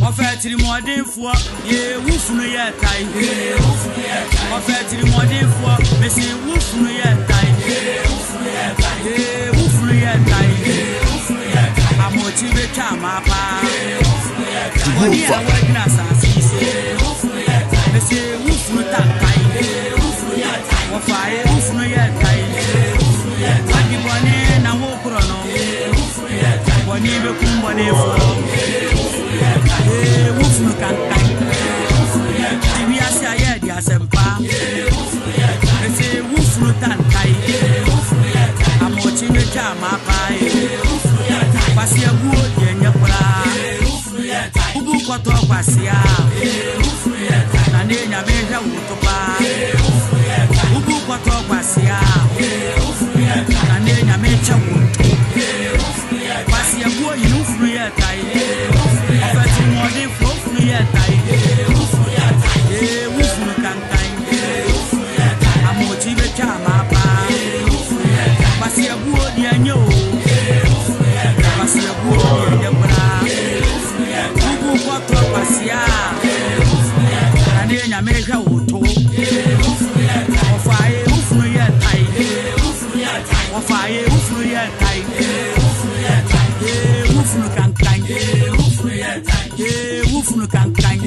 Ofetiri modern for ye wufunu ye tai. Ofetiri modern for me say wufunu ye tai. Wufunu ye tai. Amochi be chama pa. Oni awagna sasi say. Me say wufunu tai. Wafaye wufunu ye tai. Wadi bone na wo krono. Wani be kumbone for. Wufunu kankai. Tibi ase aye di asempa. Ese wufunu tankai. Amochi me chama pai. Kwasi aguo ye nyepra. Ubu kwato kwasia. Na ne nya meja utopa. Ubu kwato kwasia. Na ne nya mecha uto. Kwasi aguo ye wufunu ye tai. Ofetiri modern for wufunu ye tai. Wufunu kankai. Amochi be chama pa. Kwasi aguo di anyo. Kwasi aguo di nyepra. Ubu kwato kwasia. Na ne nya meja uto. Ofaye wufunu ye tai. Ofaye wufunu ye tai. Wufunu kankai. Wufunu kankai.